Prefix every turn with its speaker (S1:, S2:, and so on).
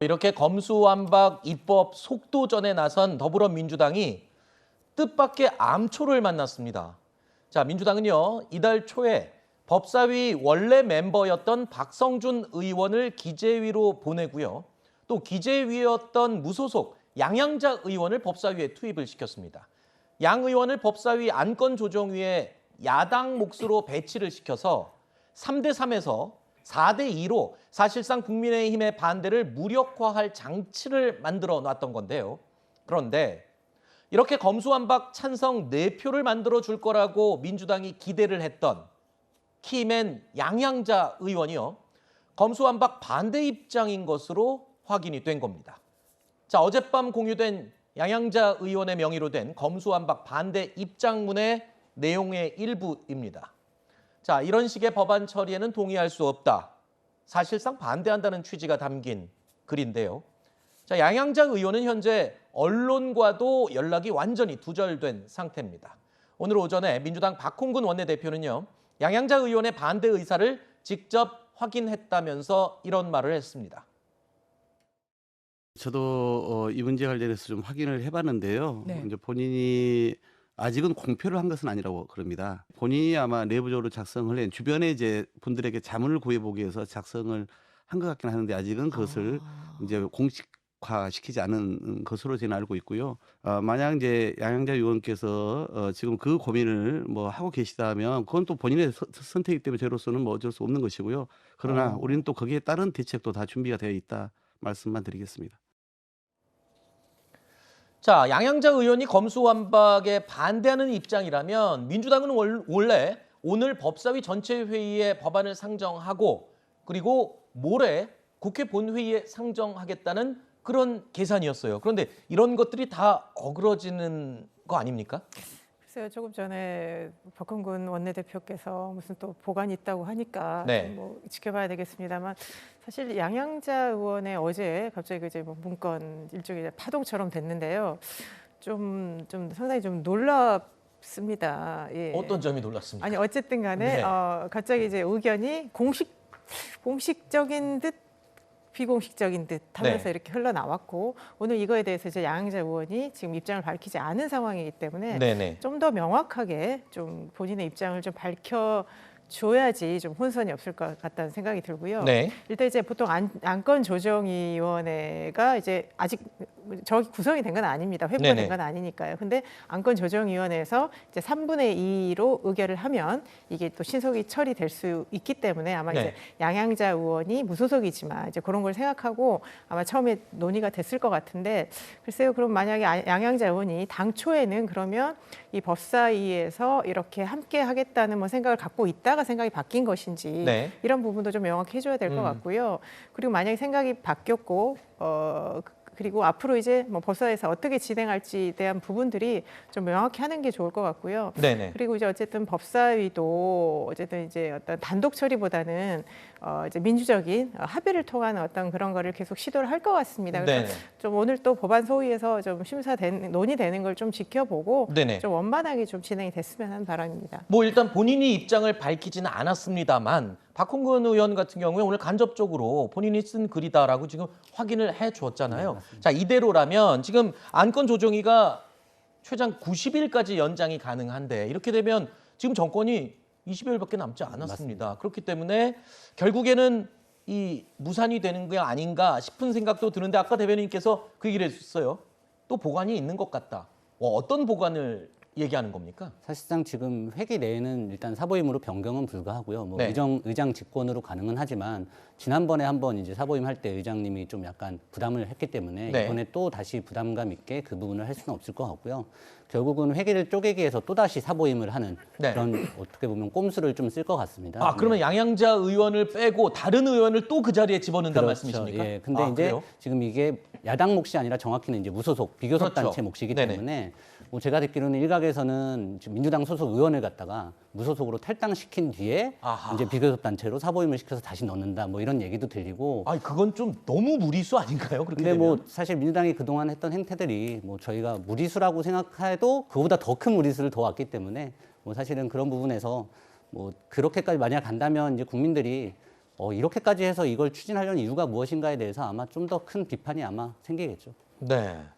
S1: 이렇게 검수완박 입법 속도전에 나선 더불어민주당이 뜻밖의 암초를 만났습니다. 자, 민주당은요, 이달 초에 법사위 원래 멤버였던 박성준 의원을 기재위로 보내고요. 또 기재위였던 무소속 양양자 의원을 법사위에 투입을 시켰습니다. 양 의원을 법사위 안건조정위에 야당 몫으로 배치를 시켜서 3대3에서 4대2로 사실상 국민의힘의 반대를 무력화할 장치를 만들어 놨던 건데요. 그런데 이렇게 검수완박 찬성 4표를 만들어 줄 거라고 민주당이 기대를 했던 키맨 양양자 의원이요. 검수완박 반대 입장인 것으로 확인이 된 겁니다. 자, 어젯밤 공유된 양양자 의원의 명의로 된 검수완박 반대 입장문의 내용의 일부입니다. 자, 이런 식의 법안 처리에는 동의할 수 없다. 사실상 반대한다는 취지가 담긴 글인데요. 자, 양양자 의원은 현재 언론과도 연락이 완전히 두절된 상태입니다. 오늘 오전에 민주당 박홍근 원내대표는요, 양양자 의원의 반대 의사를 직접 확인했다면서 이런 말을 했습니다.
S2: 저도 이 문제 관련해서 좀 확인을 해봤는데요.
S3: 네.
S2: 이제 본인이 아직은 공표를 한 것은 아니라고 그럽니다. 본인이 아마 내부적으로 작성을 해 주변에 이제 분들에게 자문을 구해보기 위해서 작성을 한 것 같긴 하는데 아직은 그것을 이제 공식화시키지 않은 것으로 저는 알고 있고요. 만약 이제 양양자 의원께서 지금 그 고민을 뭐 하고 계시다면 그건 또 본인의 선택이기 때문에 저로서는 뭐 어쩔 수 없는 것이고요. 그러나 우리는 또 거기에 따른 대책도 다 준비가 되어 있다 말씀만 드리겠습니다.
S1: 자, 양양자 의원이 검수완박에 반대하는 입장이라면 민주당은 원래 오늘 법사위 전체 회의에 법안을 상정하고 그리고 모레 국회 본회의에 상정하겠다는 그런 계산이었어요. 그런데 이런 것들이 다 어그러지는 거 아닙니까?
S3: 글쎄요, 조금 전에 박홍근 원내대표께서 무슨 또 보관이 있다고 하니까
S1: 네.
S3: 좀 뭐 지켜봐야 되겠습니다만 사실 양양자 의원의 어제 갑자기 이제 뭐 문건 일종의 파동처럼 됐는데요. 좀 상당히 좀 놀랍습니다. 예.
S1: 어떤 점이 놀랐습니까?
S3: 아니 어쨌든 간에
S1: 네.
S3: 갑자기 이제 의견이 공식적인 듯 비공식적인 듯 하면서
S1: 네.
S3: 이렇게 흘러나왔고 오늘 이거에 대해서 이제 양양자 의원이 지금 입장을 밝히지 않은 상황이기 때문에
S1: 네네.
S3: 좀 더 명확하게 좀 본인의 입장을 좀 밝혀줘야지 좀 혼선이 없을 것 같다는 생각이 들고요.
S1: 네.
S3: 일단 이제 보통 안건조정위원회가 이제 아직 저기 구성이 된 건 아닙니다. 회부가
S1: 네네.
S3: 된 건 아니니까요. 근데 안건조정위원회에서 이제 3분의 2로 의결을 하면 이게 또 신속히 처리될 수 있기 때문에 아마
S1: 네.
S3: 이제 양양자 의원이 무소속이지만 이제 그런 걸 생각하고 아마 처음에 논의가 됐을 것 같은데 글쎄요. 그럼 만약에 양양자 의원이 당초에는 그러면 이 법사위에서 이렇게 함께 하겠다는 뭐 생각을 갖고 있다가 생각이 바뀐 것인지
S1: 네.
S3: 이런 부분도 좀 명확히 해줘야 될 것 같고요. 그리고 만약에 생각이 바뀌었고 그리고 앞으로 이제 뭐 법사위에서 어떻게 진행할지에 대한 부분들이 좀 명확히 하는 게 좋을 것 같고요.
S1: 네네.
S3: 그리고 이제 어쨌든 법사위도 어쨌든 이제 어떤 단독 처리보다는 이제 민주적인 합의를 통한 어떤 그런 거를 계속 시도를 할 것 같습니다. 그래서
S1: 네네.
S3: 좀 오늘 또 법안 소위에서 좀 논의되는 걸 좀 지켜보고
S1: 네네.
S3: 좀 원만하게 좀 진행이 됐으면 하는 바람입니다.
S1: 뭐 일단 본인이 입장을 밝히지는 않았습니다만 박홍근 의원 같은 경우에 오늘 간접적으로 본인이 쓴 글이다라고 지금 확인을 해 주었잖아요. 자, 이대로라면 지금 안건조정위가 최장 90일까지 연장이 가능한데 이렇게 되면 지금 정권이 20여일밖에 남지 않았습니다. 그렇기 때문에 결국에는 이 무산이 되는 게 아닌가 싶은 생각도 드는데 아까 대변인께서 그 얘기를 했어요. 또 보관이 있는 것 같다. 어떤 보관을 얘기하는 겁니까?
S4: 사실상 지금 회기 내에는 일단 사보임으로 변경은 불가하고요. 뭐
S1: 네.
S4: 의장 직권으로 가능은 하지만 지난번에 한번 이제 사보임 할 때 의장님이 좀 약간 부담을 했기 때문에
S1: 네.
S4: 이번에 또 다시 부담감 있게 그 부분을 할 수는 없을 것 같고요. 결국은 회기를 쪼개기 위해서 또 다시 사보임을 하는
S1: 네.
S4: 그런 어떻게 보면 꼼수를 좀 쓸 것 같습니다.
S1: 아, 그러면 양양자 의원을 빼고 다른 의원을 또 그 자리에 집어넣는다는 말씀이십니까?
S4: 예. 근데 이제
S1: 그래요?
S4: 지금 이게 야당 몫이 아니라 정확히는 이제 무소속 비교섭
S1: 그렇죠.
S4: 단체 몫이기
S1: 네네.
S4: 때문에 뭐 제가 듣기로는 일각에서는 지금 민주당 소속 의원을 갖다가 무소속으로 탈당시킨 뒤에
S1: 아하.
S4: 이제 비교섭 단체로 사보임을 시켜서 다시 넣는다 뭐 이런 얘기도 들리고.
S1: 아, 그건 좀 너무 무리수 아닌가요? 그렇게
S4: 근데
S1: 되면?
S4: 뭐 사실 민주당이 그동안 했던 행태들이 뭐 저희가 무리수라고 생각해도 그보다 더 큰 무리수를 더 왔기 때문에 뭐 사실은 그런 부분에서 뭐 그렇게까지 만약 간다면 이제 국민들이 이렇게까지 해서 이걸 추진하려는 이유가 무엇인가에 대해서 아마 좀 더 큰 비판이 아마 생기겠죠.
S1: 네.